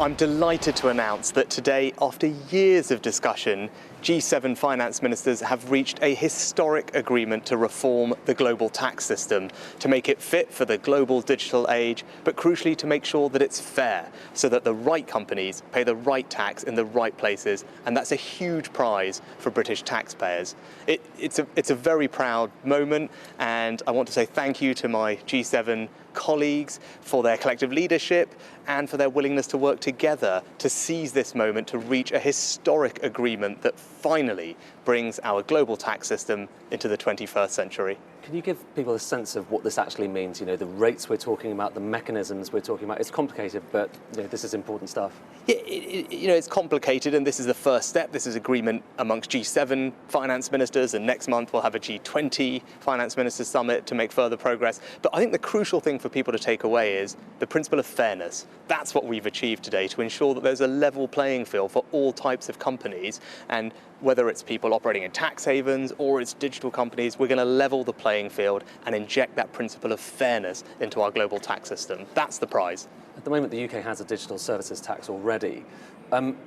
I'm delighted to announce that today, after years of discussion, G7 finance ministers have reached a historic agreement to reform the global tax system, to make it fit for the global digital age, but crucially to make sure that it's fair, so that the right companies pay the right tax in the right places, and that's a huge prize for British taxpayers. It's a very proud moment, and I want to say thank you to my G7 colleagues for their collective leadership and for their willingness to work together to seize this moment to reach a historic agreement that finally brings our global tax system into the 21st century. Can you give people a sense of what this actually means? You know, the rates we're talking about, the mechanisms we're talking about. It's complicated, but this is important stuff. Yeah, it's complicated, and this is the first step. This is agreement amongst G7 finance ministers, and next month we'll have a G20 finance ministers summit to make further progress. But I think the crucial thing for people to take away is the principle of fairness. That's what we've achieved today, to ensure that there's a level playing field for all types of companies, and whether it's people operating in tax havens or it's digital companies, we're going to level the playing field and inject that principle of fairness into our global tax system. That's the prize. At the moment, the UK has a digital services tax already.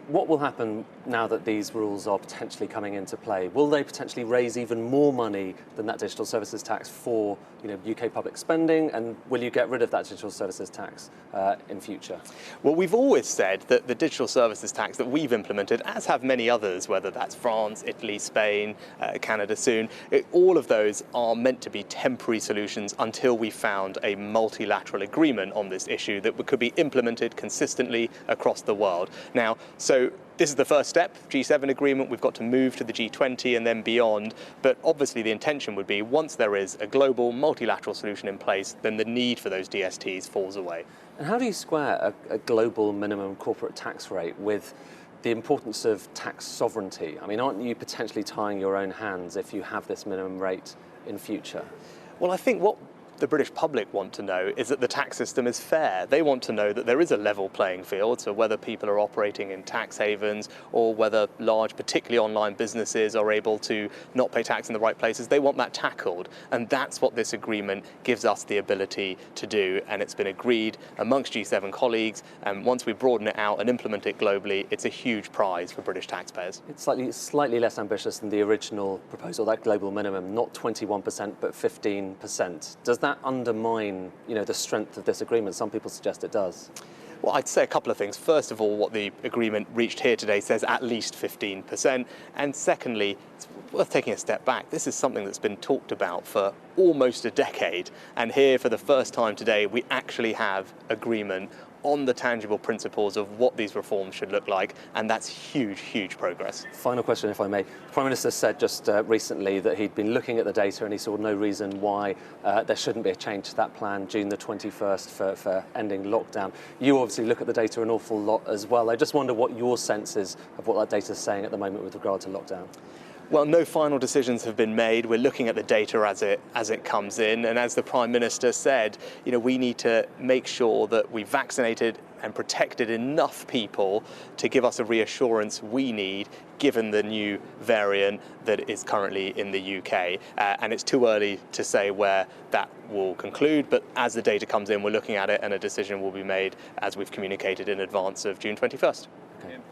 What will happen now that these rules are potentially coming into play? Will they potentially raise even more money than that digital services tax for UK public spending? And will you get rid of that digital services tax in future? Well, we've always said that the digital services tax that we've implemented, as have many others, whether that's France, Italy, Spain, Canada soon, all of those are meant to be temporary solutions until we found a multilateral agreement on this issue that could be implemented consistently across the world. Now, so this is the first step, G7 agreement. We've got to move to the G20 and then beyond. But obviously the intention would be, once there is a global multilateral solution in place, then the need for those DSTs falls away. And how do you square a global minimum corporate tax rate with the importance of tax sovereignty? I mean, aren't you potentially tying your own hands if you have this minimum rate in future? Well, I think what the British public want to know is that the tax system is fair. They want to know that there is a level playing field, so whether people are operating in tax havens or whether large, particularly online businesses, are able to not pay tax in the right places, they want that tackled. And that's what this agreement gives us the ability to do. And it's been agreed amongst G7 colleagues. And once we broaden it out and implement it globally, it's a huge prize for British taxpayers. It's slightly less ambitious than the original proposal, that global minimum, not 21%, but 15%. Does that undermine, the strength of this agreement? Some people suggest it does. Well, I'd say a couple of things. First of all, what the agreement reached here today says at least 15%. And secondly, it's worth taking a step back. This is something that's been talked about for almost a decade. And here, for the first time today, we actually have agreement on the tangible principles of what these reforms should look like, and that's huge, huge progress. Final question, if I may. The Prime Minister said just recently that he'd been looking at the data and he saw no reason why there shouldn't be a change to that plan, June the 21st, for ending lockdown. You obviously look at the data an awful lot as well. I just wonder what your sense is of what that data is saying at the moment with regard to lockdown. Well, no final decisions have been made. We're looking at the data as it comes in. And as the Prime Minister said, we need to make sure that we vaccinated and protected enough people to give us a reassurance we need, given the new variant that is currently in the UK. And it's too early to say where that will conclude. But as the data comes in, we're looking at it, and a decision will be made as we've communicated in advance of June 21st. Okay.